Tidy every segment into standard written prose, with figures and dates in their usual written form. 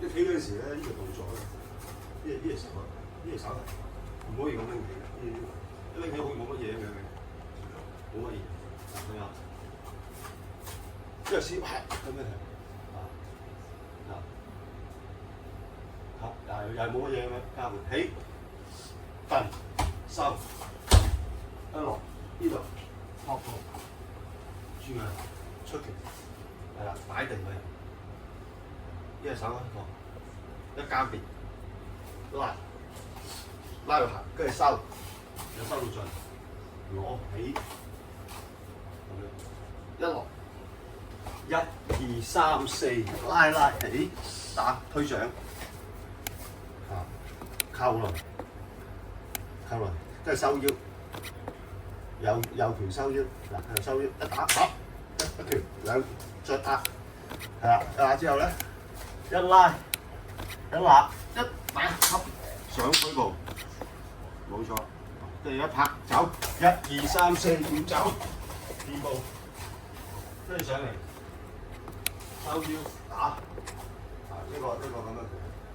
你企嗰陣時咧，呢個動作咧，呢隻手啊，呢隻手唔可以咁拎起嘅，一拎起好似冇乜嘢咁樣嘅，冇乜嘢。嗱睇下，呢個小拍咁樣又係冇乜嘢咁樣，加回起、蹬、收，一落呢度撲步，轉啊出拳，係啦，擺定佢。呢隻手一交別拉到行，跟住收，又收到盡，攞起咁樣，一落1、2、3、4，拉起，打推上，扣落嚟，跟住收腰，右拳收腰，嗱收腰一打，一拳兩再壓，係啦，壓之後咧。一拉一揦一打合上舉步，冇錯。跟住一拍走，1、2、3、4，要走2步，跟住上嚟收腰打，呢個咁樣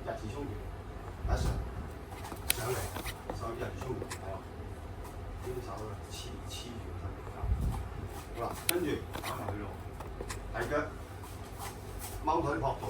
一字衝拳，一上嚟收一字衝拳，係啊，呢啲手咧黐住個身體。好啦，跟住打埋佢咯，大腳踎腿撲步。